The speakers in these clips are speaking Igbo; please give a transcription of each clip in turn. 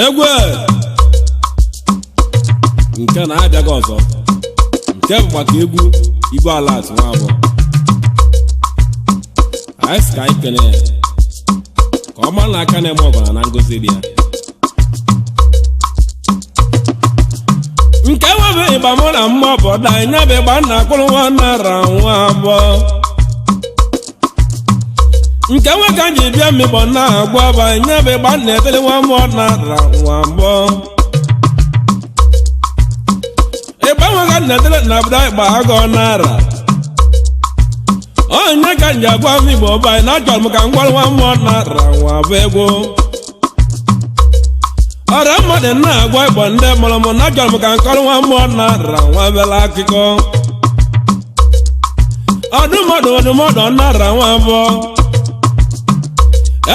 Egwu nke na-abịaghị ọzọ nke bụ maka egwu Igwe Alart nwa abụọ anyị sị ka anyị kene ya ka ọ mara na aka na-eme ọbara na ngozi dị ya nke nwebe ịgba mụ na mma obodo anyị nyebe ịgba nna akpụrụ nwa nara nwa abụọ nke nwe ka ji bịa mmịgbọ na-agwa bụ anyị nyebe ịgba nna etele nwa mmụọ nara nwa abụọ ịgba nwa ka nna etele Nnabudu ịgba agọ nara onye ka nji agwa m Igbo bụ anyị na-achọrọ m ka m gwara nwa mmụọ nara nwa abụọ egwu ọrịa mmadụ na-agwa Igbo ndị mụrụ m na-achọrọ m ka nkọrọ nwa mmụọ nara nwa bela akụkọ ọdụmọdụ nara nwa abụọ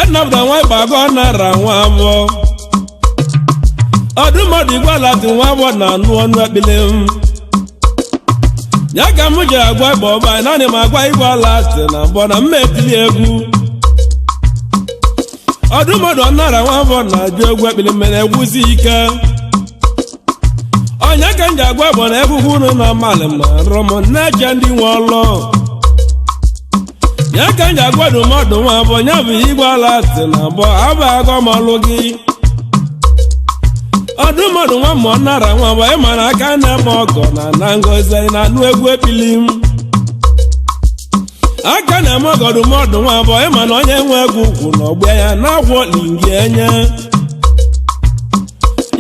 Nnabudu nwa Igbo agọ nara nwa abụọ ọdụmọdụ Igwe Alart nwa abụọ na-anụ ọnụ ekpili m ya ka m ji agwa Igbo bụ anyị naanị m agwa Igwe Alart na mbọ na mma etili egwu ọdụmọdụ nara nwa abụọ na-ajụ egwu ekpili mere egwusi ike onye ka m ji agwa Igbo na egwugwu unu na mmalị ma rụrụ m na-eche ndị nwe ọlụ ya ka m ji agwa ọdụmọdụ nwa abụọ ya bụ Igwe Alart na mbọ abụ agọ m ọlụ gị ọdụmọdụ nwa mmụọ nara nwa abụọ ịma na aka na-eme ọgọ na ngozi na anụ egwu ekpili m aka na-eme ọgọ ọdụmọdụ nwa abụọ ịma na onye nwe egwu kwụ n'ọgbe ya na-agwọ lingi enye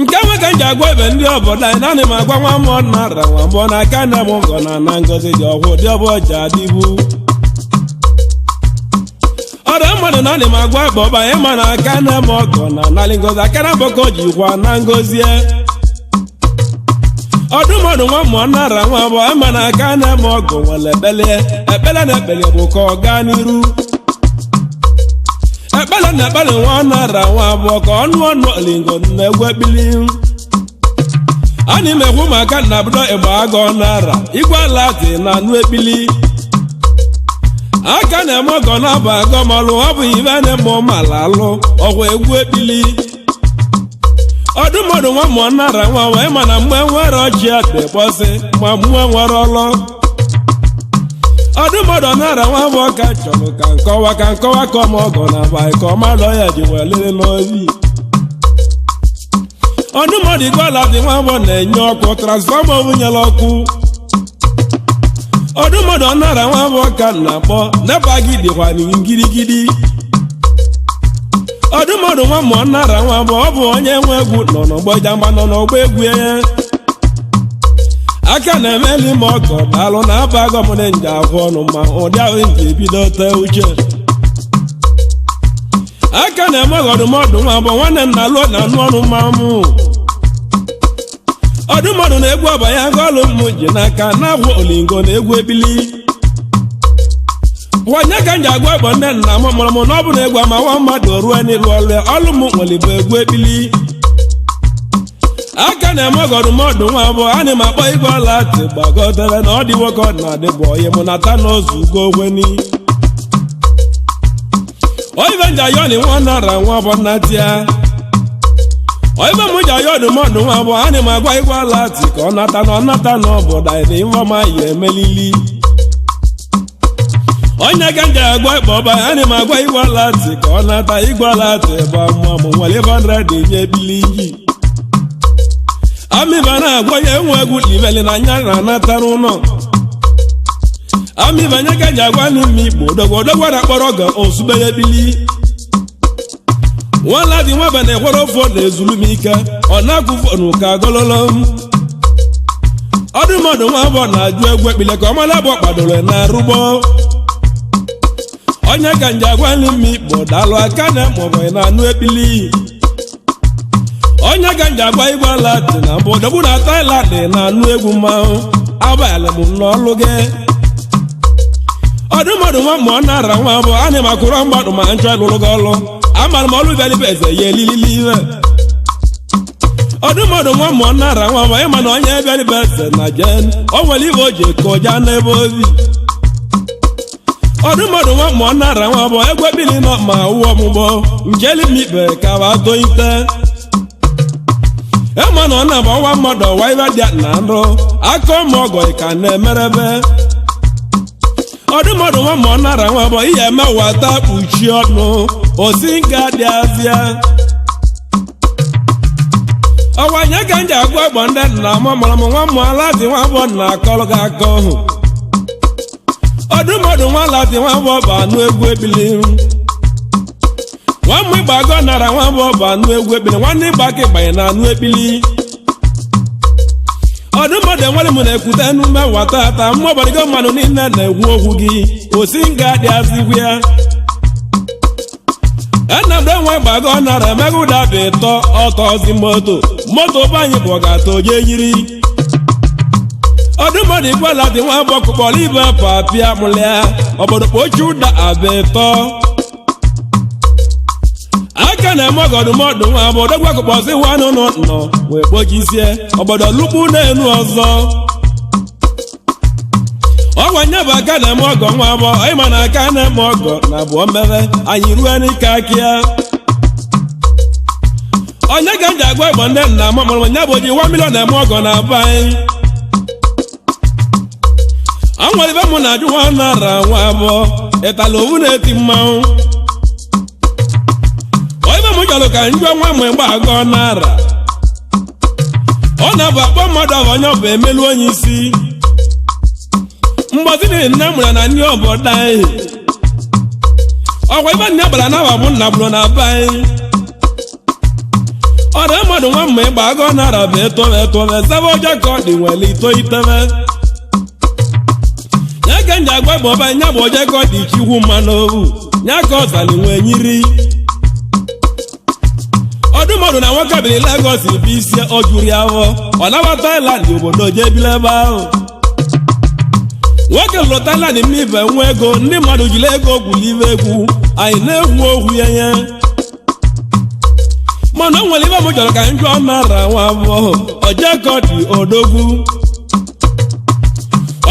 nke nwe ka m ji agwa ebe ndị obodo anyị naanị m agwa nwa mmụọ nara nwa abụọ na aka na-eme ọgọ na ngozi dị ọgwụ dị ọbụọ ji adịbu ọrịa mmadụ naanị m agwa Igbo bụ anyị ma na aka na-eme ọgọ na narị ngozi aka na mbọkọ jikwa na ngozie ọdụmọdụ nwa mmụọ nara nwa abụọ ịma na aka na-eme ọgọ nwere ekpele na ekpele bụ ka ọ gaa n'iru ekpele na ekpele nwa nara nwa abụọ ka ọnụ olingo na egwu ekpili anyị na-ekwu maka Nnabudu ịgba agọ nara Igwe Alart na anụ ekpili aka na-eme ọgọ na-abụ agọ malụ ọ bụ ibe na-eme ụmala alụ ọgwụ egwu ekpili ọdụmọdụ nwa mmụọ nara nwa wee ma na mgbe nwere ọchị adịkpọsị ma mmụọ nwere ọlọ ọdụmọdụ nara nwa bụ ọka chọrọ ka nkọwa ka ọma ọgọ na abụ anyị ka ọma lọ ya ji wee lere n'ozi ọdụmọdụ Igwe Alart nwa bụ na-enye ọkụ transfọma nyere ọkụ ọdụmọdụ nara nwa bụ ọka na-akpọ neba gị dịkwa ngirigidi ọdụmọdụ nwa mmụọ nara nwa bụ ọ bụ onye nwe egwu nọ n'ọgbọ Ijamba nọ n'ọgbọ egwu ya aka na-emeli m ọgọ daalụ na aba agọ m na nje ahụ ọnụ ma ụdị ahụ nji ebido tee uche aka na-eme ọdụmọdụ nwa bụ nwanne nna lụọ na anụ ọnụ mamụ ọdụmọdụ na-egwu ọbanye agụ ọlụ m ji n'aka na-agwụ olingo na egwu ebili onye ka m ji agwa Igbo nne nna m mụrụ m na ọ bụ na egwu amawa mmadụ ruo n'ịlụ ọlụ m nwere bụ egwu ebili aka na-eme ọdụmọdụ nwa abụọ anyị m akpọ Igwe Alart gbagotere na ọ dị nwoke ọ na-adịbụ onye mụ nata n'ozu ugo ogweni oibe nji ayọni nwa nara nwa abụọ nnatia oibe m ji ayọ ọdụmọdụ nwa abụọ anyị m agwa Igwe Alart ka ọ nata n'obodo anyị na ifeọma ya emelili onye ka nje agwa Igbo ọba anyị m agwa Igwe Alart ka ọ nata Igwe Alart ebe mmụọ m nwere 500 nye bilingi amịba na-agwa ya enwe egwu liveli na anya na-anata n'ụlọ amịba nye ka nje agwa n'ime Igbo odogwa na-akpọrọ ọgọ ozugbo ya bili nwala dị nwaba na-ekwere ofe na ezulu m ike ọ na-akwụ fonu ka gololo m ọdụmọdụ nwa abụọ na-ajụ egwu ekpile ka ọmala bụ kpadoro na arụgbọ onye ka nje agwa n'ime Igbo daalụ aka na-emụbụ na anụ ekpili onye ka nje agwa Igwe Alart na mbụ odogwu na Thailand na anụ egwu mmanwụ abalị m n'ọlụ gị ọdụmọdụ nwa mmụọ nara nwa abụọ anyị makụrụ mgbadụ ma nchọ lụrụ gị ọlụ amara m ọlụ bịalibe eze ya elilili iwe ọdụmọdụ nwa mmụọ nara nwa abụọ ịma na onye bịalibe eze na jen o nwere ibe o ji koja n'ebe obi ọdụmọdụ nwa mmụọ nara nwa abụọ egwe bili nọ ma ụwa ọmụgbọ njeli m ikpe ka wa doite ema na ọ na-abụ ọnwa mmadụ ọwa ibe dị na nrụ aka ụmụ ọgọ ka na-emerebe ọdụmọdụ nwa ma ọ nara nwa bụ ihe eme wata kpuchi ọnụ osi nga dị azịa ọwa nye ka m ji agwa egbo ndị nna m mụrụ m nwa mmụ Alart nwa bụ na akọrọ gị akọ hụ ọdụmọdụ nwa Alart nwa bụ ọba anụ egwu ebili nwa mmụ ịgba agọ nara nwa bụ ọba anụ egwu ebili nwanne ịgba aka ịgbanye na anụ ebili ọdụmọdụ enwere m na-ekwute enume wata ata mmụọbọdịgo mmanụ niile na-egwu okwu gị osi nga dị azịgwu ya Anam nwa ịgba agọ nara emega ụda bụ ịtọ ọtọzi moto banyị bụ ọgata oje yiri ọdụmọdụ Igwe Alart nwa bụ ọkụkpọrọ ibe papịa mụlịa obodo kpochi ụda abụ ịtọ aka na-eme ọgọdụmọdụ nwa bụ odogwu akụkpọzi nwanụ nọ wee kpochisie obodo lukpu na-enu ọzọ ọgwa nye bụ aka na-eme ọgọ nwa bụ ịma na aka na-eme ọgọ na abụọ mere anyị ruo n'ike akịa onye ka m ji agwa igbo ndị nna m mụrụ nye bụ ji 1 million na-eme ọgọ na aba anyị anwere ibe mụ na ajụ nwa nara nwa abụọ ịtala owu na-eti mmanwụ ibe m chọrọ ka njọ nwa mgbe mgbe agọ nara ọ na-abụ akpọ mmadụ ọbụ onye ọbụ emelu onye isi mgbozi dị nne mụrụ na ndị obodo anyị ọkwa ibe nne gbara na bụ Nnabudu na be anyị ọrụ mmadụ nwa mma ịgba agọ nara bụ etobe zaba ọjọọ ka ọ dị nwere itoitebe ya ka nji agwa bụ ọba nya bụ ọjọọ ka ọ dị chikwu mmanụ owu ya ka ọ zali nwee nyiri ọdụmọdụ na nwoke biri Lagos bụ isi o juru ya afọ ọ naba Thailand obodo jee bili ebe ahụ nwoke lụrụ Thailand mmibe nwa ego ndị mmadụ jiri ego gwulive egwu anyị na-egwu okwu ya nye mana o nwere ibe m chọrọ ka njọ nara nwa abụọ ojekọdị odogwu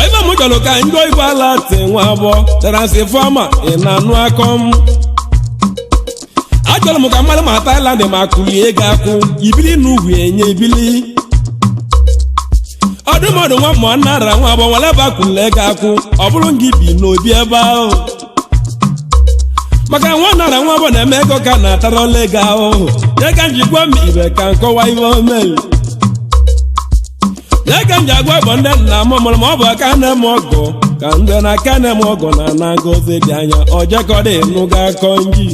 ibe m chọrọ ka njọ Igwe Alart nwa abụọ transfọma ị na-anụ akọm achọrọ m ka mmadụ ma Thailand ma kụlie ego akwụ ibili n'ugwu enye ibili ọdụmọdụ nwa ma nara nwa abụọ nwere ebe akụle ego akwụ ọ bụrụ gị bi n'obi ebe ahụ maka nwa nara nwa abụọ na-eme ego ka na-atara ọla ego ahụ ya ka m ji gwa m ibe ka nkọwa ihe o mere ya ka m ji agwa bụ ndị nna m mụrụ ma ọ bụ aka na-eme ọgọ ka ndị na aka na-eme ọgọ na na-agọzi dị anya ojekọdị nụga akọ nji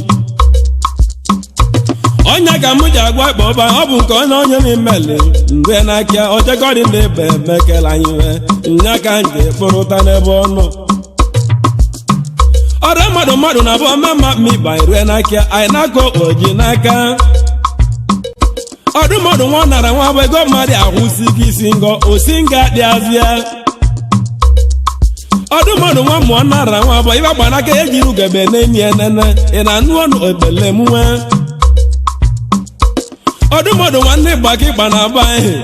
onye ka m ji agwa ikpe ọba ọ bụ nke onye n'imeli mgbe na-akịa ojekọdị na-ebe emekela anyị nya ka m ji kpụrụta n'ebe ọ nọ ọrụ mmadụ na abụ mmemme mmiba irue n'akịa anyị na-akọ oji n'aka ọdụmọdụ nwa nara nwa bụ ego mmadụ ahụsighị isi ngọ osi nga dị azịa ọdụmọdụ nwa mụọ nara nwa bụ ibe gbanaka ejiri ugebe na-emi enene ị na-anụ ọnụ ebele mwe ọdụmọdụ nwanne ịgbaka ịgba na aba anyị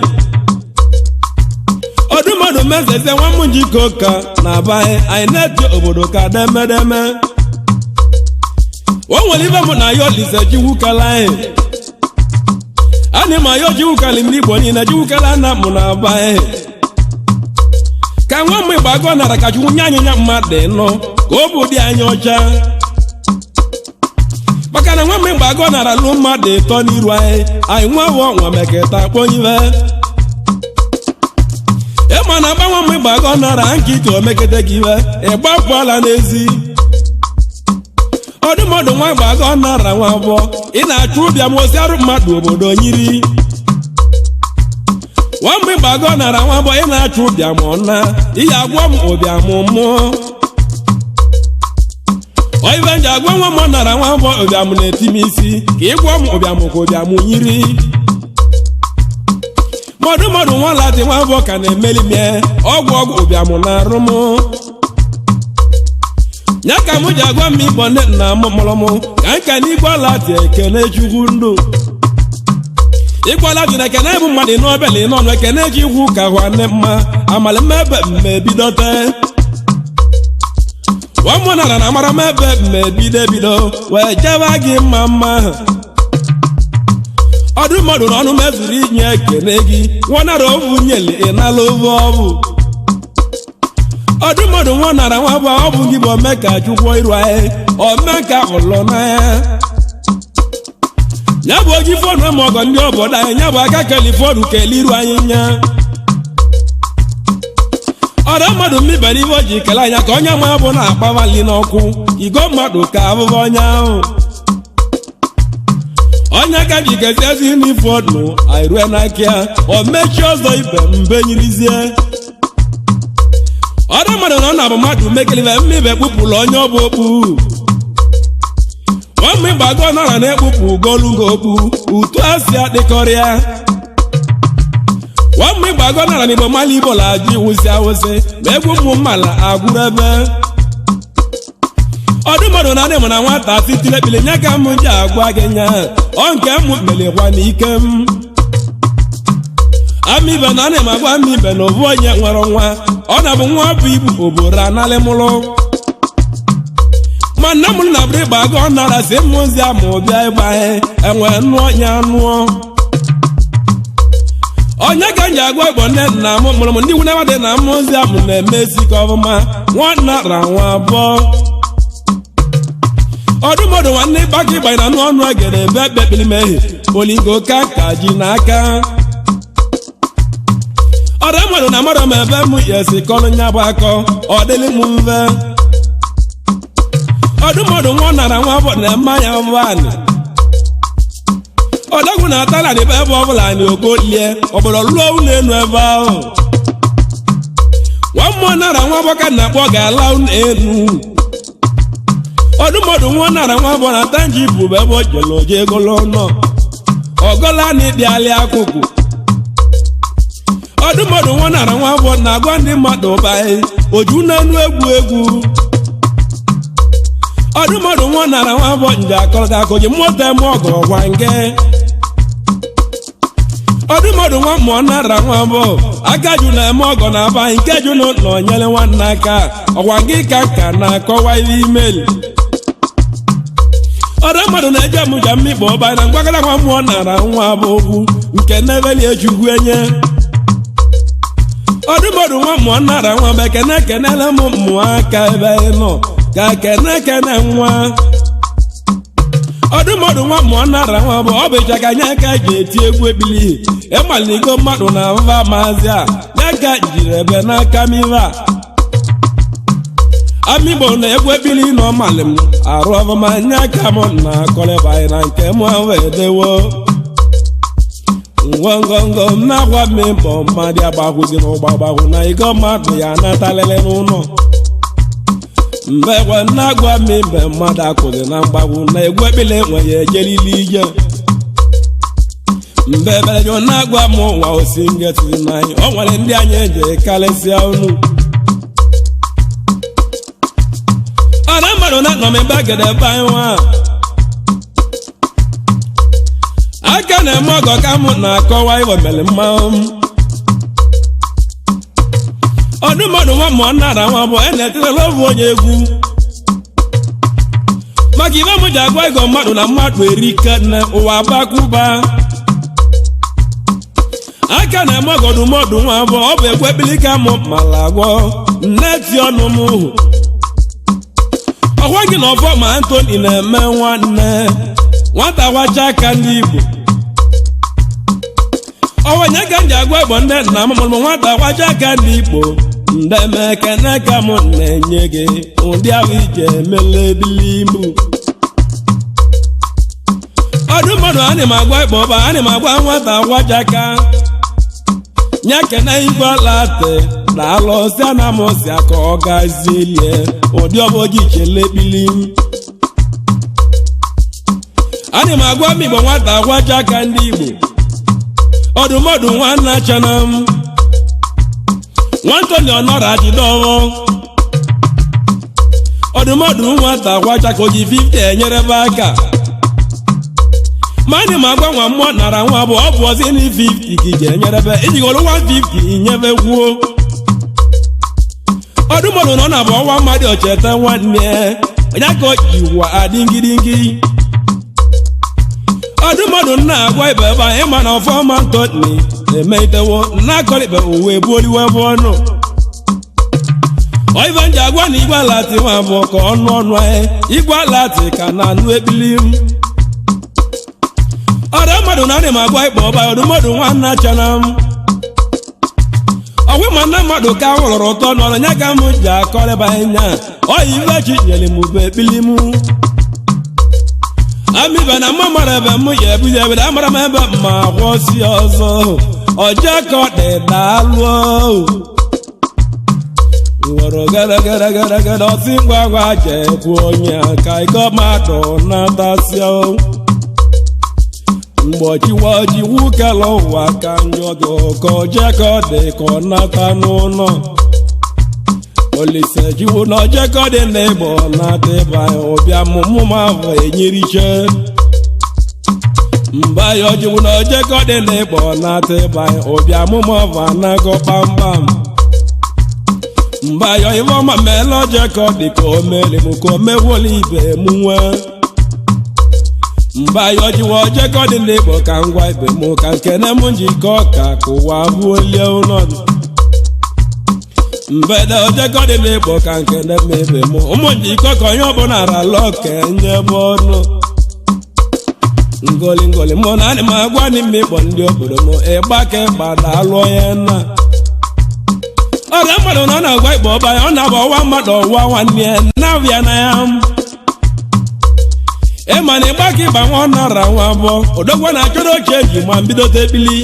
ọdụmọdụ mezezie nwa m njikọ ka na aba anyị na-eji obodo ka demedeme o nwere ibe mụ na ya olise jiwukala anyị anyị ma ya ojiwukala ndị Igbo niile jiwukala na mụ na aba anyị ka nwa m ịgba agọ nara ka chukwu nye anyị nya mmadụ nọ ka o bụ dị anyị ọcha maka na nwa m ịgba agọ nara lụ mmadụ ịtọ n'iru anyị nwa bụ ọnwa meketa kpọnyive ịma na agbanwe m ịgba agọ nara nkịtị omekete gị iwe ịgbapụala n'ezi ọdụmọdụ nwa ịgba agọ nara nwa abụọ ị na-achụ ụbịam osi arụ mmadụ obodo nyiri nwamgbe ịgba agọ nara nwa abụọ ị na-achụ ụbịam ọna ihe agwọ m ụbịam mmụọ oibe nji agwa nwa m nara nwa abụọ ụbịam na-eti m isi ka ịgwọ m ụbịam ka ụbịam nyiri mmadụ nwa Alart nwa abụọ ka na-emeli mie ọgwụ ụbịam na-arụ m ya ka m ji agwa m Igbo nne nna m mụrụ m ka nka na Igwe Alart ekene chukwu ndụ Igwe Alart na ekene bụ mmadụ n'obele n'ọnụ ekene ji ikwu ka nwanne mma amala mmebe mmebidote nwamụ nara na amara mmebe mmebido wee jebe gị mma ọdụ mmadụ n'ọnụ mezuru inye ekene gị nwanara ovu nyele ịnala ovu ọbụ ọdụ mmadụ nwanara nwa bụ ọ bụ gị bụ ome ka chukwu iru anyị ome ka ụlọ n'anya ya bụ oji fọdụ ma ọgọ ndị obodo anyị ya bụ aka kelifọdụ kele iru anyị nya ọdụ mmadụ mmibere ibe o ji kele anya ka onye ma bụ na-akpawali n'ọkụ igo mmadụ ka abụbụ onye ahụ onye ka ji kesi ezi n'ifọdụ anyị rue n'aka o mechie ọzọ ibe mbe nyirizie ọdụ mmadụ na ọ na-abụ mmadụ mekelibe mmibe kpụpụrụ onye ọ bụ okpu nwamma ịgbago nọra na-ekpupụ ugolugo okpu utu asị adịkọrịa nwamma ịgbago nọra n'igbo mala igbo la-ajụ iwụzi awụsị ma egwu ụmụ mmala agwụrụ ebe ọdụ mmadụ na adị m na nwata titilekpili nye ka m ji agwa gị nya ọ nke m melikwa n'ike m amibe na ana m agwa amibe na ovu onye nwere nwa ọ na-abụ nwa bụ ibu oboro analị mụrụ ma nna m na bụrụ ịgba agụ ọ nara si m ozi ama ụbịa ịgbahe enwe nụọ ya nụọ onye ka m ji agwa igbo nne na m mụrụ m ndị nwunye dị na m ozi amụ na-emesi ka ọfụma nwanna ra nwa abụọ ọdụ mmadụ nwanne ịgbaka ịgbanye na n'ọnụ egere ebe ekpekpiri mehie olingo ka nka ji n'aka ọdụ mmadụ na mmadụ ma ebe m yesi kọrọ nya bụ akọ ọ dịlị m mve ọdụ mmadụ nwa nara nwa bụ na mmanya vanị ọdọgwụ na atala n'ebe ebe ọbụla anyị okolie ọbụla lụọ ụlọ elu ebe ahụ nwa mmụọ nara nwa bọka na akpọ ga-ala ụlọ elu ọdụ mmadụ nwa nara nwa bụ na tanji bụ ebe o jere oje egolo nọ ọgọla na ịdị alị akụkụ ọdụ mmadụ nwa nara nwa bụ na agwa ndị mmadụ ụbaghị oju n'elu egwu ọdụ mmadụ nwa nara nwa bụ nje akọrọta akụji mmụta eme ọgọ ọgwa nke ọdụ mmadụ nwa mmụọ nara nwa bụ agaju na-eme ọgọ na aba nke ju na nyere nwanne aka ọgwa gị ka nka na-akọwa ihe imeli ọdụ mmadụ na-eje mụja mmikpo ọba na mgbagara nwa mmụọ nara nwa bụ okwu nke na-ebeli ejugwu enye ọdụ mmadụ nwa mmụọ nara nwa bụ ekene ekenela m mmụọ aka ebe ị nọ ka kene nwa ọdụ mmadụ nwa mmụọ nara nwa bụ ọ bụ ịchaka nye aka ji eti egwu ebili ịmaligo mmadụ na mva maazị a nye aka jiri ebe n'aka mive a amigbo na egwu ebili na ọmali m arụ ọfụma nye aka m na akọlịbanyị na nke m wee dewo ngwongwongwo m na-agwa m mbọ mmadụ agbagwụzi n'ụgbagbagwụ na igo mmadụ ya natalele n'ụlọ mbekwe na-agwa m mbe mmadụ akụzi na mgbagwụ na egwu ekpili enweghị ejelili ije mbebelejo na-agwa m ụwa osi ngetiri n'anya o nwere ndị anyị eji karịsịa unu ọna mmadụ na-anọ m ebe agede ebe anyị nwa aka na-eme ọgọ ka m na-akọwa iwe mere mmanwụ ọdụ mmadụ nwa mmụọ nara nwa bụ na-etetela ovu onye egwu maka ibe m ji agwa ego mmadụ na mmadụ erike na ụwa bakwụba aka na-eme ọgọdụmọdụ nwa bụ ọ bụ egwu ekpili ka m mala agwọ nneti ọnụ m ọgwa gị na ọfọ ma Antoni na-eme nwanne nwata wacha aka ndị Igbo ọwanye ka m ji agwa igbo nne nna m mụrụ nwata wacha aka ndị Igbo ndeme ekene ka m na-enye gị ụdị ahụ ije emela ebili ibu ọdụ mmadụ anyị ma agwa igbo ọba anyị ma agwa nwata wacha aka nye kene igwe Alart na alụsị anamụsị aka ọ gazie ụdị ọbụji chele ebili anyị ma agwa m igbo nwata wacha aka ndị Igbo ọdụmọdụ nwanna chanam nwantoni ọnọrọ ajidọwọ ọdụmọdụ nwata wacha ka o ji 50 enyere ebe aka ma anyị ma agwa nwa mmụọ nara nwa bụ ọ bụ ọzi ni 50 ka iji enyere ebe iji golu 150 inyebe gwuo ọdụmọdụ nọ na bụ ọnwa mmadụ ocheta nwanne onye ka o ji wa adị ngiringiri ọdụmọdụ na-agwa ibe ebe anyị ma na ọfọma ntọni na-emeitewo na-akọrịbe uwe buoliwe bụ ọnụ oive nji agwa na igwe alati nwa abụọ ka ọnụ ọnụ anyị igwe alati ka na anụ ekpili m ọrịa mmadụ na adị m agwa ikpe ọba ọdụmọdụ nwanna chana m ọgwụ ma nna mmadụ ka nwụrụrụ ụtọ n'ọrụ nya ka m ji akọrịba anya ọyi ive chi nyere m ube ekpili m amibe na mma mara ebe m ya ebuzi ebe amara m ebe ma kwụsị ọzọ ọjọọ ka ọ dị daalụ nwere gere ọsị ngwa ngwa jekwu onye ka iko mmadụ na-atasịa mgbochiwaji wukela ụwa ka njọ gị ka ọjọọ ka ọ dị ka ọ nata n'ụlọ Olise jiwu na ọjọọ dị n'ịbọ na-ata ịba ụbịa mụmụ ma bụ enyiriche mba ya jiwu na ọjọọ dị n'ịbọ na-ata ịba ụbịa mụmụ bụ anago kpamkpam mba ya iwe ọma meela ọjọọ dị ka o mere m ka o mewole ibe m nwee mba ya jiwu ọjọọ dị n'ịbọ ka ngwa ibe m ka nkene m njikọ ka ụwa bụ olie ụlọdụ mbede ojeko dị n'ịkpọ ka nke na-emebe m ụmụ njikọ ka onye ọbụla arala okenye bụ ọnụ ngoli mụ na anị m agwa n'ime ịkpọ ndị obodo m ịgba ka ịgba daalụ onye nna ọrịa mmadụ na ọ na-agwa ikpe ọba ya ọ na-abụ ọwa mmadụ ọwa nwanne ya na-abịa na ya ịma na ịgba ka ịgba nwa ọ nara nwa abụọ odogwa na-achọrọ oche eji ma mbidote ekpili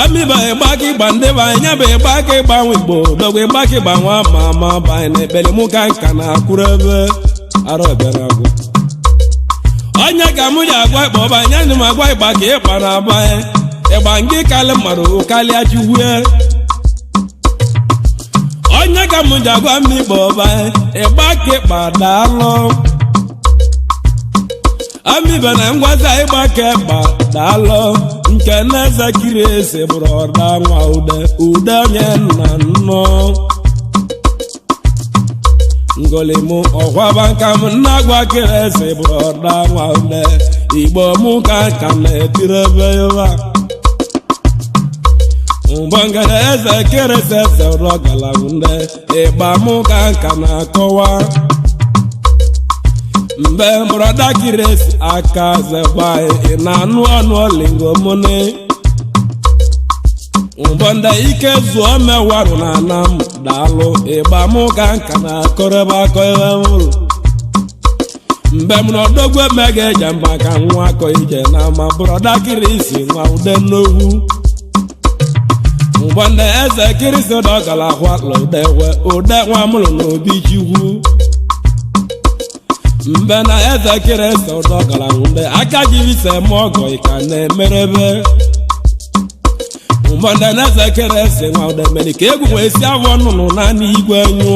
amiba ịgbaka ịgba ndị be anyị nyabụ ịgbaka ịgba nwa igbo dọgwa ịgbaka ịgba nwa ma ama bụ anyị na ekpere mụ ka nka na-akwụrụ ebe ara bịara agwụ onye ka mụ ji agwa ịkpa ọba anya ndị m agwa ịgba ka ịkpa na aba anyị ịgba ngị kalị mmadụ karịa chiwue onye ka mụ ji agwa m ịkpa ọba anyị ịgba ka ịkpa daalụ amibe na ngwazi ịgba ka ịkpa daalụ nke na-eze kiri ese bụrụ ọda nwa ude onye nna nnọ ngolimu ọkwaba nka m nna-agwa kiri ese bụrụ ọda nwa ude igbo mụ ka na-etiri ebe ya mgbangara eze kiri ese ụrọ galanwude ịgba mụ ka na-akọwa mgbe mbrọda kiresi aka zebanyị ị na-anụ ọnụ olingo mụne mbọnda ike zụọ mewarụ na anam daalụ ịgba mụ ka nka na-akọrọba akọ ihe nwụrụ mgbe m n'ọdọgwu emega ejamba ka nwa akọ ije na ama brọda kirisi nwa ude n'ogwu mbọnda eze kirisi ụdọgala kwatla ude nwa mụrụ n'obi chikwu mbe na eze kirisi ụdọgala mgbe aka jiri ise m ọgọ ịka na-emerebe mbọnda na eze kirisi nwa udemeli ka egwu wee si avọ nnụnụ naanị igwe nyụ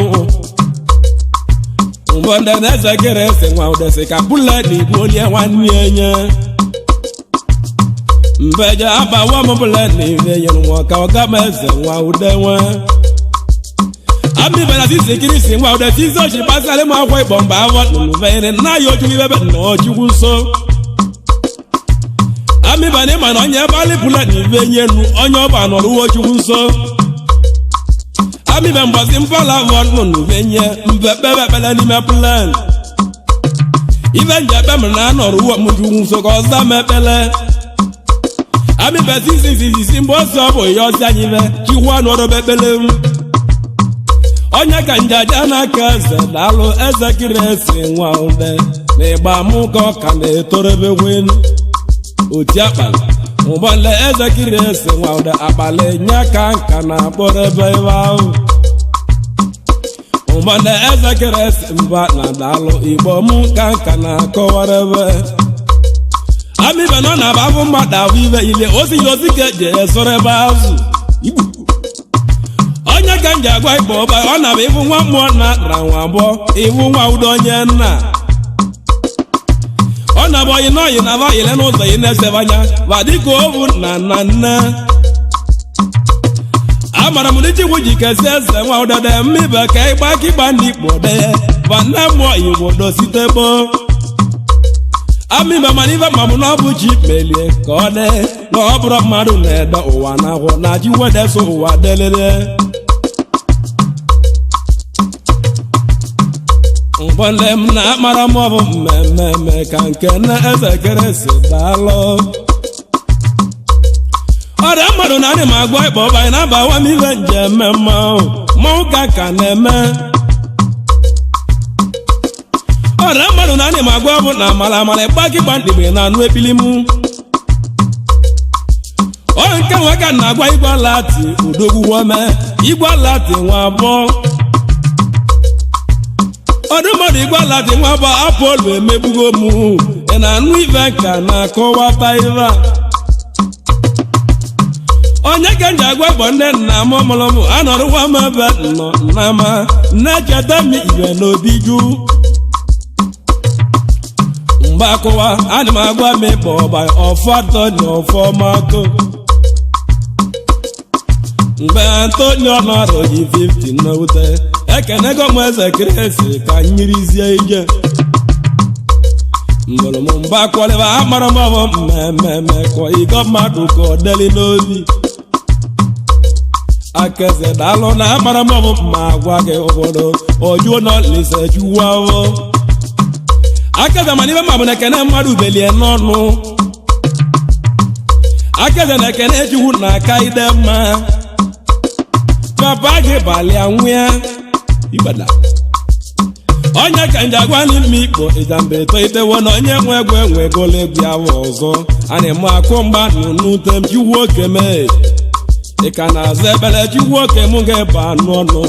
mbọnda na eze kirisi nwa udesi ka bụla na igwe onye nwanne enye mbeje abawa m bụla na ire nyere nwa ka ọga m eze nwa udenwe ami bana sisi kirisi nwa ude sizo ji basale m akwa ikpọ mba avọ nnụnụ vere na ya oju ibebe na ochukwu nso ami bana ma na onye bali bụla na ive nyenu onye ọba nọrụ ochukwu nso ami be mgbazi mpala avọ nnụnụ venye mbe bebebele n'ime plan ive nje ebe m na anọrụ uwe m chukwu nso ka ọza m ekpele ami be sisi mgbe ọsọ bụ ya ọsị anyị ve chikwa nọrọ ekpele m onye ka njaja n'aka eze daalụ eze kirisi nwa ude na ịgba mụ ka ọ ka na-etorebe wenu oti akpala ụgbọnle eze kirisi nwa ude akpala nye ka nka na-akpọrọ ebe ebe ahụ ụgbọnle eze kirisi mba na daalụ igbo mụ ka nka na-akọwara ebe amibe nọ na abụ mmadụ abụ ibe ile ozi ka eji esoro ebe azụ igbo onye ka m ji agwa ikpe ọba ọ na-abụ ịbụ nwa mmụọ na ra nwa abụọ ịbụ nwa udo onye nna ọ na-abụ oyi na oyi na aba ile n'ụzọ ị na-esebe anya ma dịka ovu na nne amara m n'ijigwu ji kesi eze nwa udede mmibe ka ịgba aka ịgba ndị ikpo de ma nne mmụọ igbo dosite gboo Ami mama n'ife mamu na ọbụ ji melie ka ọ dị na ọ bụrụ mmadụ na-ede ụwa n'ahụ na ji wedeso ụwa delele mgbọnde m na-akpara m ọbụ mmemme ka nke na eze keresi daalụ ọrịa mmadụ na adị m agwa ịkpọ ọbanye na-abawa m ife njem mmanwụ ka na-eme ọrịa mmadụ na adị m agwa bụ na amala ịgbakịgba ndịgbe na anụ ebili m ọrụ nke nwoke na-agwa Igwe Alart udogwuwome Igwe Alart nwa abụọ ọdụ mmadụ Igwe Alart nwa abụọ apụlụ emegbugo m ị na-anụ ife ka na-akọwata ife a onye ka nji agwa ịkpọ ndị nna m mụrụ m anọrụwa m ebe nọ nama na-echeta m ibe n'obi ju mgbe akụwa adị m agwa m ịkpọ ọba ọfọ Antonio ọfọmato mgbe Antonio nọrọ yi 50 n'ute ekenego m eze kresi ka nyirizie ije mgbụrụ m mgbe akwọlịba amara m ọbụ mmemme kọ igo mmadụ ka ọ deli n'obi akeze daalụ na amara m ọbụ ma agwa gị obodo ojuo nọ lise juwao akeze mana ibe mabụ na ekene mmadụ belie n'ọnụ akeze na ekene ejikwu na aka ide mma papa gị balịa nwụya Igbada onye ka nji agwa n'ime ikpo Ijamba etoitewo na onye nwe egwu enwegolo egwu ya ọzọ a na-eme akụ mgba n'ute m jiwu oke mee ị ka na-azụ ebele jiwu oke m ga-ebe anụ ọnụ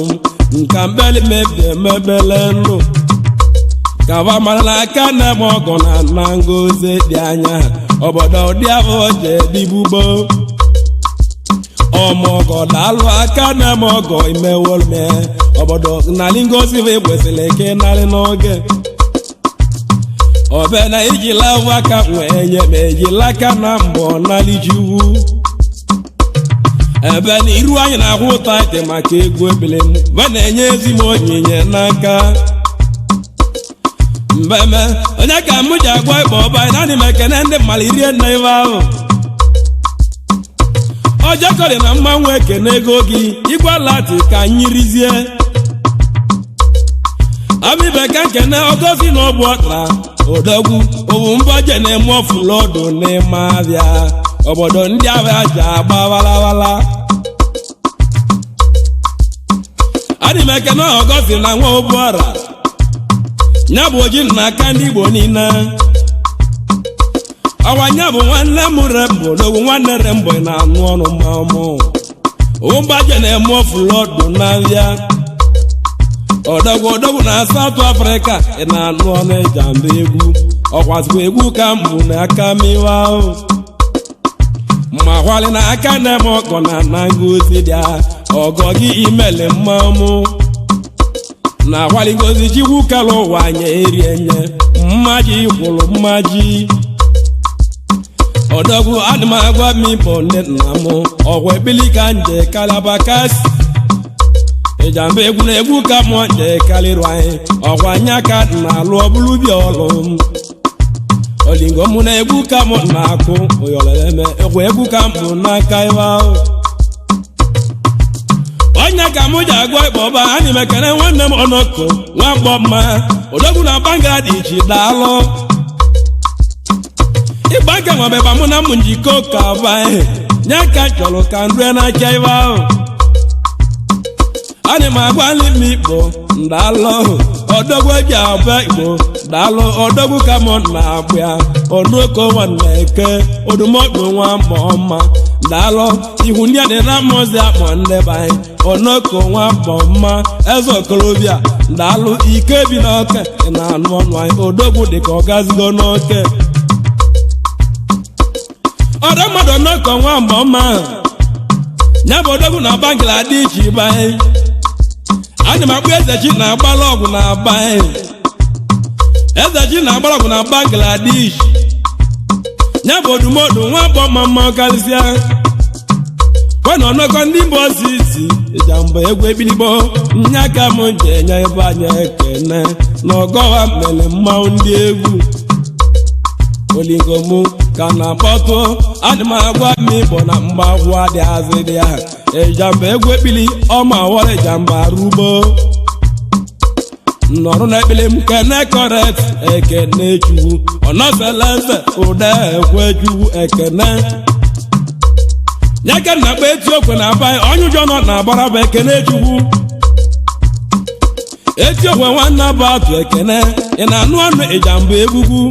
nka mbeli mebie emebele nụ kava mara na aka na-eme ọgọ na ngozi dị anya obodo ụdị ahụ je dịbugbo ọmọgọ daalụ aka na-eme ọgọ imewolme obodo nali ngozi wee kwesịrị ike narị n'oge obe na ijila aka nwee nye ma ejila aka na mbọ nali jiwu ebe na iru anyị na-ahụ ụtọ dị maka egwu ebele m na-enye ezi m onyinye n'aka mbeme onye ka m ji agwa ịkpọ ọba naanị m ekene ndị mmadụ irie nna ibe ahụ ọjọkọrị na mmanwụ ekene ego gị Igwe Alart ka nyirizie amibe ka nkene ogozi na ọbụ ọkra odogwu owu mbọje na-eme ọfụlọdụ n'ime abịa obodo ndị abịa ji agba walawala adị m ekene ogozi na nwa obu ọra nya bụ oji na aka ndị Igbo niile ọwanya bụ nwanne m rembo n'ogwu nwanne rembo na-anụ ọnụ mmamụ owu mgbaje na-eme ọfụlọdụ n'abịa odogwu na South Africa ị na-anụ ọnụ Ijamba egwu ọkwazikwa egwu ka mbụ na aka miwa ma kwali na aka na-eme ọgọ na ngozi dị ọgọ gị imele mmamụ na kwali ngozi chikwu kala ụwa anya erienye mmaji kwụrụ mmaji odogwu adị m agwa m ịbụ ndị nna m ọgwa ebili ka nje kalabakasi Ijamba egwu na egwu ka mụ nje kalịrụ anyị ọgwa anya ka na-alụ ọbụlụ bịa ọlụ olingo mụ na egwu ka mụ na-akụ oyoleleme ekwe egwu ka mụ n'aka iwe ahụ onye ka mụ ji agwa ịkpọ ọba anyị mekere nwanne m ọnọkọ nwa mgbọ mma odogwu na Bangladesh daalụ ịgba nke nwabeba mụ na m njikọ ka ba nye ka chọrọ ka nrue n'aka iwe ahụ anyị m agwa n'ime ikpo ndalụ odogwu eji abịa Igbo daalụ odogwu ka mụ na-abụ ya onoko nwanne eke odumọdụ nwa mbọ mma daalụ ihu ndị a dị na mmụzi akpọ ndị banyị onoko nwa mbọ mma eze okorobịa daalụ ike bi n'oke ị na-anụ ọnụ anyị odogwu dị ka ọ gazigo n'oke ọdọ mmadụ onoko nwa mbọ mma ya bụ odogwu na Bangladesh banyị anyị m akpụ ezechi na-agbala ọgwụ na-aba ezechi na-agbala ọgwụ na Bangladesh ya bụ odumodu nwa bụ mma karịsịa kwana ọnọkọ ndị mba osisi Ijamba egwu ebiligbo nya ka m ji enye ebe anyị ekene na ọgọwa mere mmanwụ ndị egwu olingomu kana kpọtụ ana m agwa m igbo na mgbagwo adị azịrị ya Ijamba egwu ekpili ọma wọrọ Ijamba rugbo nọrụ na ekpili m kene correct ekene chukwu ọnọseleze ụda ekwe chukwu ekene nyeke na akpa etiokwe na abaghị onye ụjọ nọ na agbara bụ ekene chukwu etiokwe nwanne bụ atụ ekene ị na-anụ ọnụ Ijamba egwugwu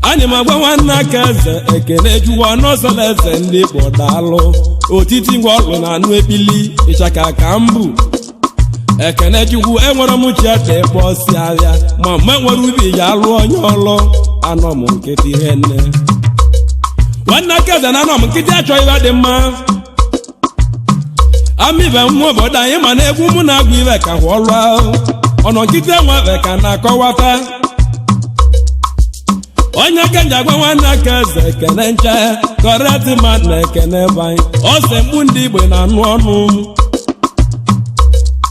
anyị ma gwa nwanne aka eze ekene chukwu ọnọseleze ndị Igbo daalụ otiti ngwa ọlụ na anụ ekpili ịchaka ka mbụ ekene chukwu enwere m chiata ebe ọsị ahịa ma mgbe nwere ubi ya alụ onye ọlụ anọ m nkịtị ihe nne nwanne aka eze na anọ m nkịtị achọghị ibe dị mma amibe nwa obodo anyị ma na egwu mụ na-agụ ibe ka kwa ọlụ ahụ ọnọ nkịtị enwebe ka na-akọwata onye aka nji agwa nwanne aka eze ekene ncha kọreti ma na ekene banyị ose mkpu ndị Igbo na-anụ ọnụ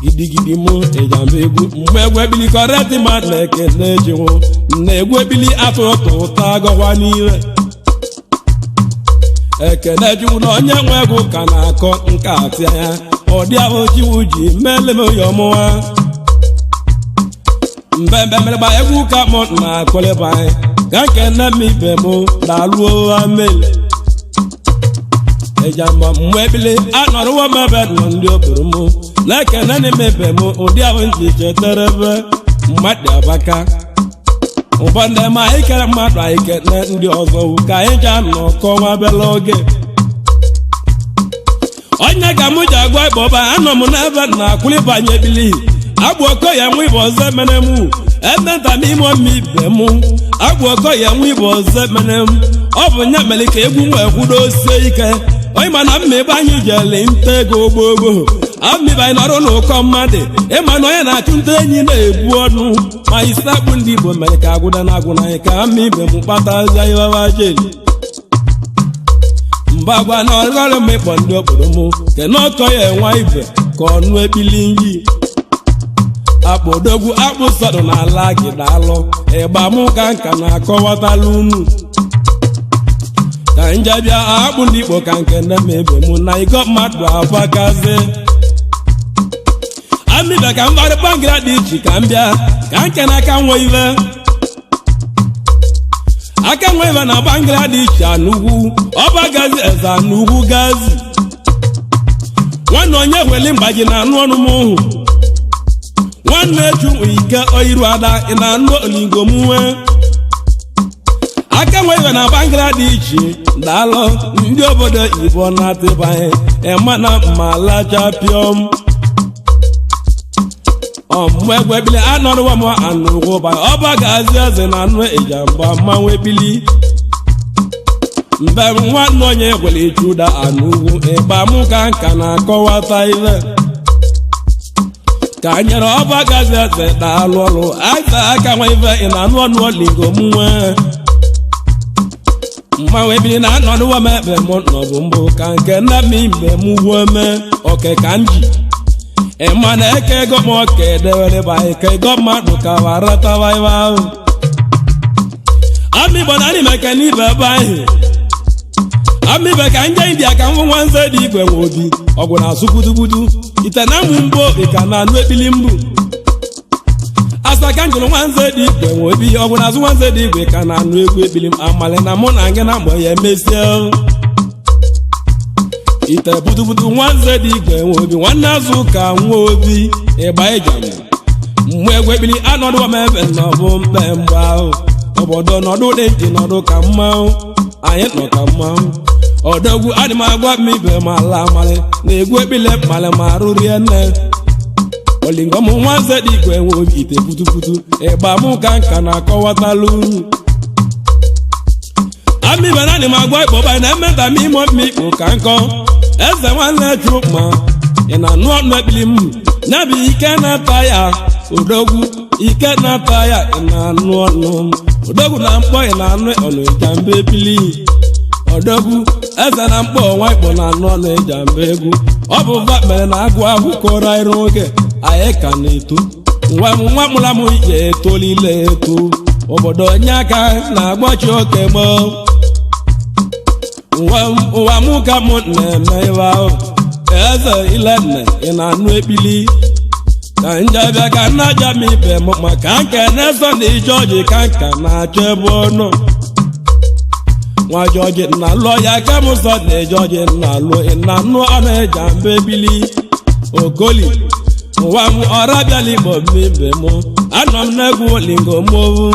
gidigidi mụ Ijamba egwu mgbe egwu ebili kọreti ma na ekene jinwụ na egwu ebili atụ ụtọ ụtọ agọkwa n'iwe ekene jinwụ na onye nwe egwu ka na-akọ nke atịa ya ọ dị ahụ jiwu ji meleme yọmụwa mbembe mereba egwu ka mụ na-akọleba anyị ka nkene m ibe mụ na-alụo ameli Ijamba mgbe ebili anọrụwo m ebe nọ ndị obodo mụ na-ekene n'imebe m ụdị ahụ nji chetere ebe mmadụ abaka ụfọdụ ma anyị kere mmadụ anyị kene ndị ọzọ ka anyị ji anọ kọnwa bela oge onye ga mụ ji agwa ịbọba anọ m n'ebe na-akwụlịbanye ebili agbụ ọkọ ya nwe ibe ọzọ emene m ementa m ime ọmụ ibe m agbụ ọkọ ya nwe ibe ọzọ emene m ọ bụ nya mere ka egwu nwee kwudosie ike onye ma na mma ebe anyị jeli nta ego gbogbo amịba anyị nọrụ n'ụkọ mmadụ ịma na onye na-achụ nta enyi na-ebu ọnụ ma isi akpụ ndị Igbo mere ka agwụda na agwụ anyị ka ama ibe m kpatazie iwawa jeli mgbagwa na ọrịrị m ịkpọ ndị obodo m kene ọkọ ya enwe ibe ka ọnụ ekpili nyi akpụdogwu akpụ sọdụ n'ala gị daalụ ịgba mụ ka nka na-akọwatala unu ka njebịa akpụ ndị Igbo ka nke nne m ebe mụ na ịgọ mmadụ abakazi amịbe ka mgbarị bangira dị iche ka m bịa ka nke na aka nwe ive na bangira dị iche anugwu ọba gazi eze anugwu gazi nwanne onye weli mgbaji na anụ ọnụ m hụ nwanne echu ike oyiru ada ị na-anụ olingo m nwee aka nwe ibe na bangira dị iche daalụ ndị obodo Igbo na-atịbanye emana malachapiom ọmụmụ egwu ebili anọrụwa m anụrụgwụ ụba ọba ga-azị eze na anụ Ijamba mmanwụ ebili mbe nwanne onye gwere ichuda anụgwu ịgba mụ ka nka na-akọwata ive ka nyere ọba gazi eze daalụ ọrụ aza aka nwe ive ị na-anụ ọnụ olingo m nwee mmanwụ ebili na anọrụwa m ebe m nọbụ mbụ ka nke nne m ibe m wuo mee oke ka m ji ịma na eke ego m ọka edewere ba eke ego mmadụ ka waratawa ibe ahụ amịgbo na anyị meke n'ibe ebe ahụ amịbe ka nje india ka mfụ nwanze dị Igwe nwe obi ọgwụ na azụ gbudugbudu ite na mụ mbụ obi ka na anụ ekpili mbụ asa ka njụrụ nwanze dị Igwe nwe obi ọgwụ na azụ nwanze dị Igwe ka na anụ egwu ekpili m amali na mụ na gị na mgbe ya emesie ite budubudu nwanze dị Igwe nwe obi nwanne azụ ka nwa obi ịgba Ijamba mgbe egwu ekpili anọdụwa m ebe nọbụ mkpe mgbe ahụ obodo nọdụ dị ntị nọdụ ka mmanwụ anyị nọ ka mmanwụ ọdọgwu adị m agwa m ibe m ala amalị na egwu ekpili mmalị ma arụrie nne olingo m nwanze dị Igwe nwe obi ite putuputu ịgba mụ ka nka na-akọwatalụ unu amịbe na adị m agwa ịkpọba na emeda m ime mmikpo ka nkọ eze nwanne chukma ị na-anụ ọnụ ekpili m ya bụ ike na-ata ya odogwu ike na-ata ya ị na-anụ ọnụ odogwu na mkpọ ị na-anụ ọnụ Ijamba ebili odogwu eze na mkpọ ọnwa ikpọ na-anụ ọnụ Ijamba egwu ọ bụ va mere na agụ ahụ kọrọ iru oge anyị ka na-eto nwa mụla m ya etolile eto obodo onye aka na-agbachi oke gboo ụwa mụ ka mụ na-eme iwe ahụ eze ilenne ị na-anụ ekpili ka njabịa ka nna aja m ibe m maka nke na-eso na Jọọjị ka nka na-achọ ebe ọnụ nwa Jọọjị na-alụ ya ka m sọ na Jọọjị na-alụ ị na-anụ ọnụ Ijamba ebili okoli ụwa m ọra bịala Igbo m ibe m anọ m n'egwu olingo m ovu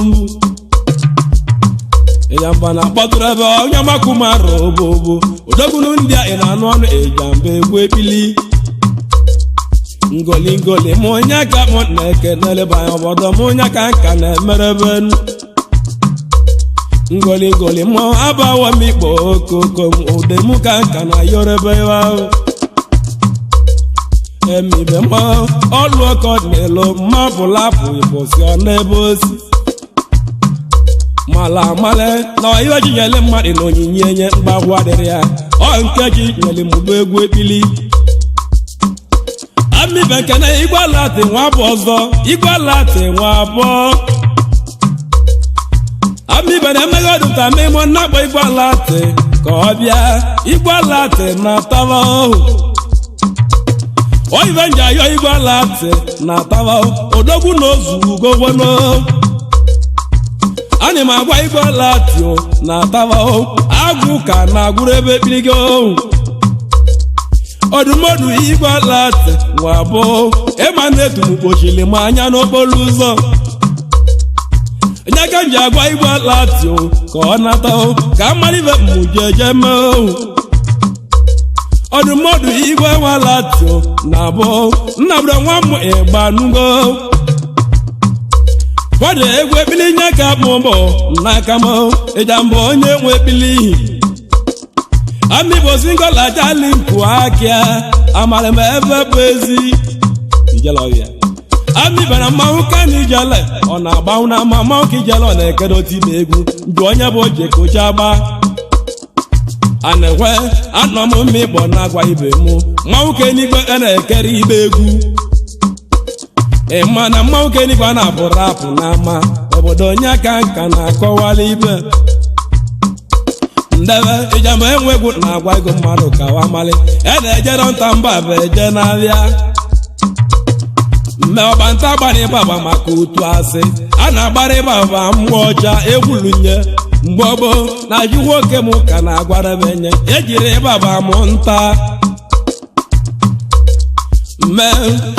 Ijamba na-akpọtụrụ ebe onye makwumarụ obobo odogwulu ndị a ị na-anụ ọnụ Ijamba egwu ebili ngoli m onye ka m na-ekeneleba anya obodo m onye ka nka na-emerebe ngoli m abawo m Igbo okoko m ude m ka nka na yorebe ahụ emibe m ọlụ ọkọ n'elu mmapụlapụ Igbo si ọ n'ebe osi mala amale na iwe ji nyele mmadụ na onyinye nye mgbagwa dịrị ya ọ nke ji nyele mụba egwu ekpili amibe nke na Igwe Alart nwa bụ ọzọ Igwe Alart nwa abụọ amibe na-emeghe ọdụta memo nnakpọ Igwe Alart ka ọ bịa Igwe Alart na-ataba ohu oyibe nji ayọ Igwe Alart na-ataba odogwu na ozugogwono ana m agwa Igwe Alart na-ataba agwụ ka na-agwụrụ ebe ekpirigo ọdụmọdụ Igwe Alart nwa abụọ ịma na-etu m kpochiri m anya n'okporo ụzọ nye ka m ji agwa Igwe Alart ka ọ nata ka amalive mjeje mee ọdụmọdụ Igwe Alart na abụọ Nnabudu nwa m ịgbanugo kwado egwu ekpili nye ka mụbọ n'aka m Ijamba onye nwe ekpili amibo singola jali mpụ akịa amara m ebe bụ ezi ijelọbịa amibe na mmanwụ ka na ijele ọ na-agbanwụ na ama mmanwụ ka ijele ọ na-ekere otu ime egwu njụ onye bụ oje ka oche agba a na-ekwe anọ m mma Igbo na-agwa ibe m mmanwụ ka enigwe a na-ekere ibe egwu ịma na mmanwụ ka enigwe a na-abụrụ apụ n'ama obodo onye aka nka na-akọwala ibe ndebe Ijamba enwegwu na-agwa ego mmadụ ka wamali na-ejere nta mba bụ eje n'ahịa mme ọbanta gbara ịbaba maka otu asị a na-agbara ịbaba mmụọ ọcha egwulunye mgbe gboo na ji nwoke m ka na-agwarebe nye ejiri ịbaba m nta mme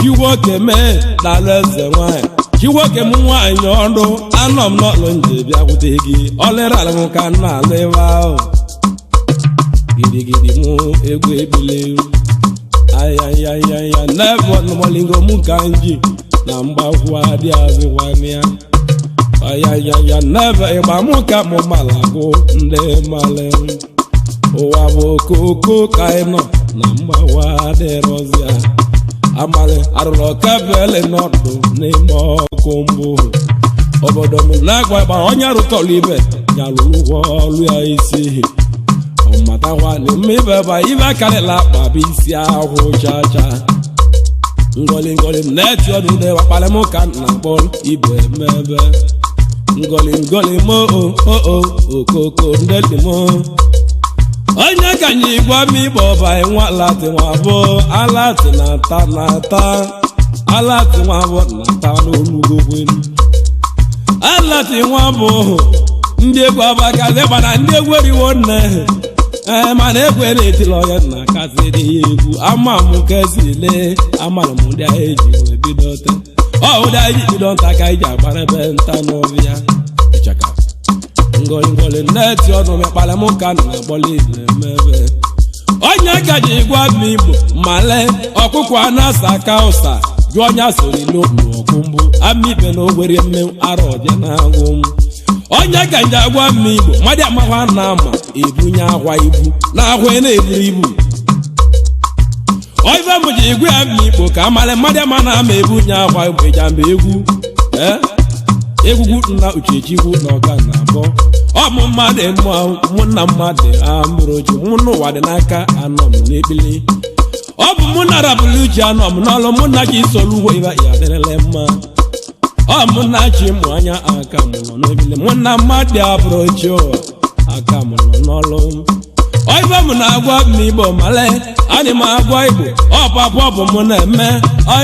chiwoke mee dala eze nwanyị chiwoke m nwaanyị ọrụ anọ m n'ọlụ nje bịakwute gị ọlịralụ m ka nna alịwa ahụ gidigidi m egwu ebili ayayayaya n'ebe ọnụmolingo m ka nji na mgbakwa dị azịwanịa ayayaya n'ebe ịgba m ka m malagụ ndị male ụwa bụ okoko ka ị nọ na mgbawa dịrọzịa amali arụrụ kebele n'ọdụ n'ime ọkụ mbụ obodo m na-agwa ịgba onye rụtọrọ ibe ya rụrụ ụgwọ ọrụ ya isi ọmatakwa n'ime ibe ba ibe karịla akpaba isi ahụ chacha ngoli m na-eti ọdụ ndị wakpara m ka na akpọ ibe mebe ngoli m okoko ndị dị m onye ka anyị gwa m Igbo ọba nwa Alart nwa abụọ Alart na-ata Alart nwa abụọ na-ata n'olugogwenu Alart nwa abụọ ndị egwu abakazi gbara ndị egwu eriwo nne mana egwu na-etili onye na kaziri ya egwu ama m kezile amara m ndị ahụ eji wee bidote ụdị anyị bido nta ka anyị ji agbara ebe nta n'ọbịa ịchaka ngoli nneti ọnụ mekpara m ka na agbọli na-emebe onye ka ji gwa m Igbo male ọkụkọ a na-asa aka ụsa jụ onye sorilo n'ọkụ mbụ amibe na ogwere mmenwu arọ ọdịa na-agwụ m onye ka nje agwa m Igbo mmadụ amakwa na ama ebunye akwa ibu na akwa na-eburu ibu oive m ji igwe ya m Igbo ka amale mmadụ ama na ama ebunye akwa ibu Ijamba egwu egwugwu nna uchechikwu na ọga na abụọ ọ bụ mmadụ mụ na mmadụ amụrụju mụ n'ụwa dị n'aka anọ m n'ekpili ọ bụ mụ na rabụlụ uche anọ m n'ọlụ mụ na gị soro ugbo ibe ya dịrịla mma ọmụnachi mụ anya aka mụ nọ n'ebili mụ na mmadụ abụrụ chi ụwa aka mụ nọ n'ọlụ oibe mụ na-agwa m igbo male anyị ma agwa igbo ọpapọ bụ mụ na-eme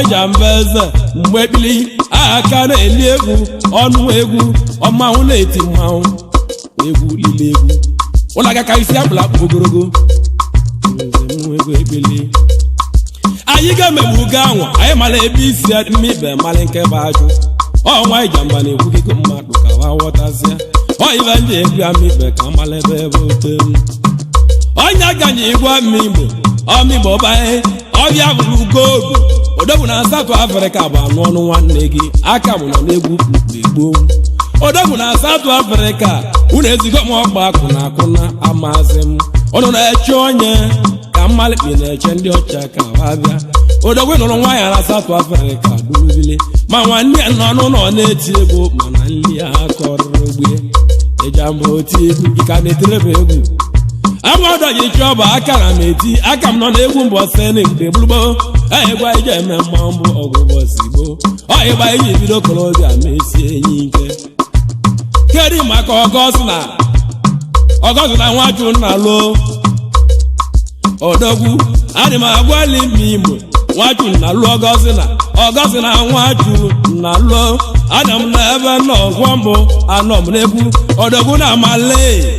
Ijamba eze mgbe ekpili aka na-eli egwu ọnụ egwu ọmanwụ na-eti mmanwụ egwu lile egwu ụlọ aka ka isi akpụla akpụ ogologo egwu ekpili anyị ga-emegbu ga anwa anyị mara ebe isi mmibe mara nke bụ ajụ ọnwa Ijamba na-ekwu gị mmadụ ka ha ghọtazie oibe ndị egwu ya mmibe ka mara ebe ebe ote onye aganye igwe mmigbo ọmigbo banye ọbịa bụrụ goolu odogwu na South Africa bụ anụ ọnụ nwanne gị aka mụ nọ n'egwu mgbe gboo odogwu na South Africa unu ezigo m ọgba akụna akụna amazi m ụnụ na-eche onye ka mmalịkpi na-eche ndị ọcha ka ha bịa odogwu nụrụ nwaanyị na South Africa durubile ma nwanne ya nọ n'ụlọ na-eti egwu mana nri ya kọrọ ogbe Ijamba oti egwu gị ka na-etere m egwu amọdọji chọba aka na m eti aka m nọ n'egwu mbọsị mgbe gbugbo egwu anyị ji eme mmanwụ bụ ọgụ ụbọchị gboo ọyịgba iji bido kolobia ma esi enyi ike kedu maka ọgọzụ na nwachụ nna lụọ odogwu adị m agwali m imo nwachụ nna lụọ ọgọzụ na nwachụ nna lụọ ana m na ebe nọ ọgwọ mbụ anọ m n'egwu odogwu na amale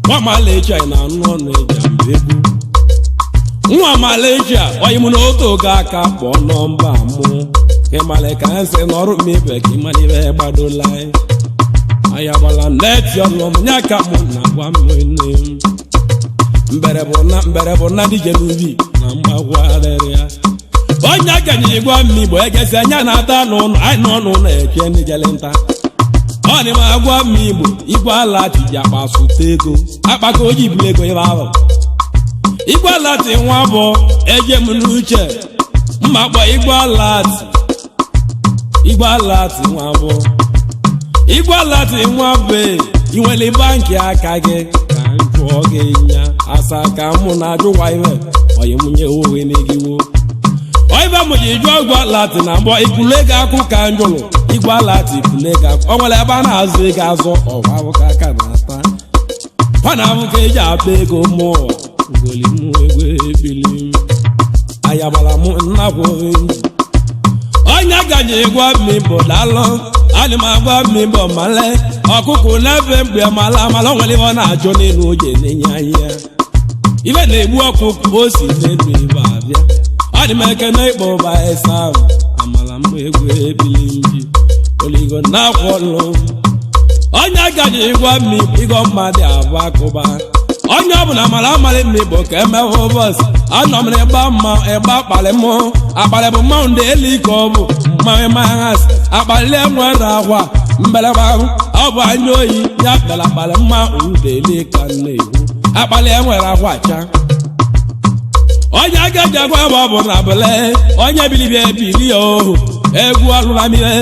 nwa Malaysia na anụ ọnụ Ijamba egwu nwa Malaysia onye mụ na otu oge aka kpọọ nọmba mụ ịmale ka nsị n'ọrụ mmebe ka ịmara ibe gbadola anyị agbala neti ọnụ m nye aka mụ na gwa m nne m mbere bụ na dije n'ubi na mgbagwarịrị ya onye aganye igwe mmigbo egesi anya na-ata n'ụlọ anyị n'ọnụ na-eche ndị jele nta ọ dị m agwa m igbo Igwe Alart ji akpa sụta ego akpaka oji ibulu ego ebe ahụ Igwe Alart nwa bụ eje m n'uche mma kpọ Igwe Alart nwa bụ Igwe Alart nwa bụ inwere bankị aka gị ka m jụọ gị nya asa ka mụ na-ajụwa ihe oyi mụnye ohe n'egiwo oibe m ji jụọ Igwe Alart na mbọ ikulu ego akụ ka m jụrụ Igwe Alart ikulu ego akụ o nwere ebe a na-azụ ego azụ ọgwa abụka aka na-ata ọ na-abụ ka eji akpa ego mmụọ ugolimu egwu ebili ayagbara m nnakwu onye ganye igwe mmigbo dalụ adị m agwa mmigbo male ọkụkụ n'ebe mgbe mala amala nwere ibe ọ na-ajụ n'elu oje na-enye ahịa ibe na-egbu ọkụkụ o si n'elu ibe abịa ọ dị m ekene ịkpọ ụba esa ahụ amala m egwu ebili nji oligo na-akwọlụ onye ganye igwe mmigbo ịgọ mmadụ abụ akụba onye ọbụla mara amalị mmigbo ka emewe ụbọchị anọ m n'ịgba mma ịgba akpalị mụ akpalị bụ mmanwụ ndị elu ike ọ bụ mmanwụ mahas akpalị enwere akwa mbeleba ọ bụ anya oyi ya kpere akpalị mma ndị elu ka nna iwu akpalị enwere akwa cha onye agaji agwa ebe ọ bụ na abụle onye bilibia ebili ya ohu egwu alụla m ihe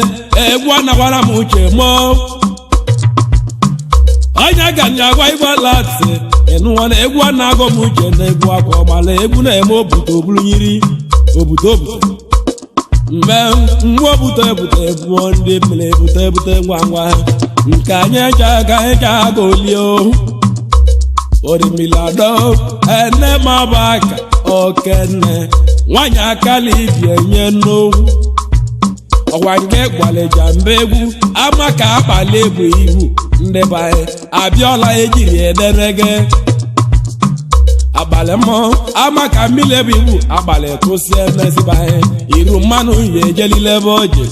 egwu anakwara m uche moo onye ganye agwa Igwe Alart ịnụọ na egwu a na-agụ m uche na egwu akwa ọgbala egwu na-eme obuto obulu nyiri obuto mgbe obute ebuo ndị mmiri ebute ngwa ngwa nke anyị ga aga olio orimilado ene maba aka okene nwanyị akali ibi enye n'ogwu ọgwa nke gwara Ijamba egwu ama ka akpali egwu ihu ndị banye abịọla ejiri ederege abalị mmụọ ama ka mmiri ebe iwu abalị tụsie mesibanye iru mmanụ yi ejelile ebe oje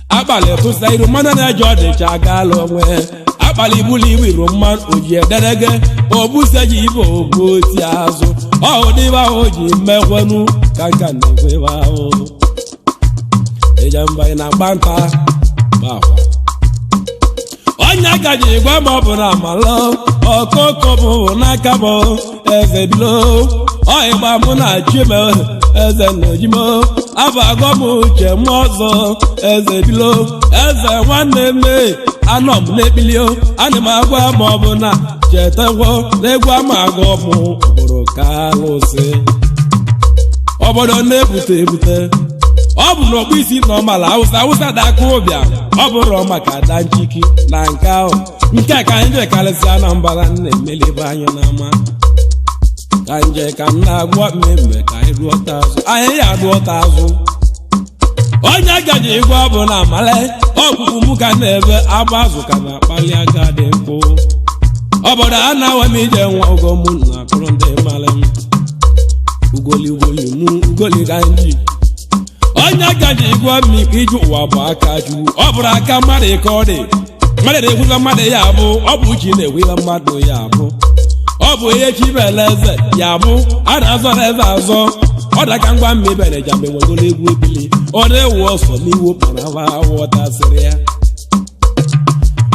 abalị tụsia iru mmanụ na-eje ọdịcha agaala onwe abalị bulu iwu iru mmanụ oji ederege obuse ji ibe obu oti azụ ọhụ dịbe ahụ ji mmekwenu ka nka na-ekwebe ahụ Ijamba na-agba nta gbakwa onye agaji igwe ma ọ bụrụ amala ọkụkọ bụ n'aka bụ eze bilo ọịgba mụ na chime eze nnojimo abụ agọ m uche m ọzọ eze bilo eze nwanne mme anọ m n'ekpilio ana m agwa ma ọ bụ na chetakwo n'egwu ama agọ m bụrụ ka alụsị obodo na-ebute ọ bụ na ọkpụ isi nọmala awụsa dakụ ụbịa ọ bụrụ maka ada nchiki na nke ahụ nke ka anyị karịsịa na mbara na-emelibe anyị n'ama ka nje ka m na-agwa mmemme ka anyị rụọta azụ anyị ya rụọta azụ onye gaji ịgwa bụ na amala ọkpụkpụ m ka na-ebe agba azụ ka na-akpali aka dị mkpụ obodo a na-awa m ije nwa ogo m na akụrụ ndị mara m ugoli ga nji onye gaji ịgwa m iji ụwa bụ aka juu ọ bụrụ aka mmadụ ike ọ dị mmadụ na-ekwuza mmadụ ya abụ ọ bụ uchi na-ekwuza mmadụ ya abụ ọ bụ ihe chibele eze ya bụ a na-azọrọ eze azọ ọ daka ngwa mmebere jambe nwegoro egwu ebili ọ na-ewu ọsọ n'iwu mana ghọtasịrị ya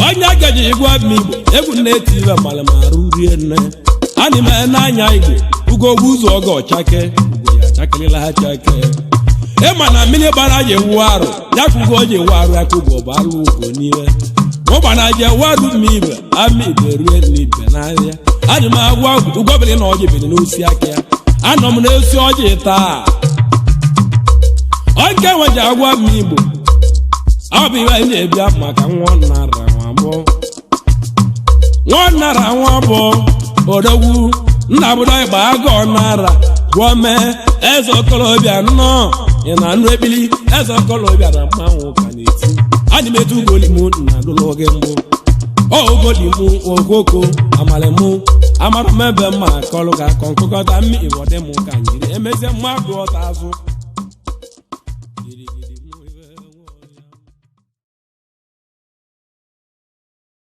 onye gaji ịgwa m igbo egwu na-eti ibe mara ma arụ rie nne ana m n'anya igbo ugogbu ụzọ oge ọchake ugo ya chakịrịla ha chake ịma na mmiri gbara ji ewu arụ ya ka ugo ji ewu arụ ya ka ugo bụ alụ ugo n'ihe ụgbana ji ewu arụ m ibe ama ibe rue n'ibe n'ahịa ana m agwa ugobiri na ọjị biri n'osi aka ya anọ m n'osi ọjị taa oge nwe ji agwa m igbo ọ bụ ihe anyị na-ebịa maka nwa nara nwa bụ odogwu Nnabudu ịgba agụ nara gwọ mee eze okolobịa nnọọ ị na anụ ebili eze okolobịa na mmanwụ ka na-eti anyị metụ ugolimu na dụlụ oge mbụ ogolimu okoko amalimu amara m ebe mma akọlụ ka akọ nkụkọta mmi ịwọdị m ka nyiri emezie mmadụ ọta azụ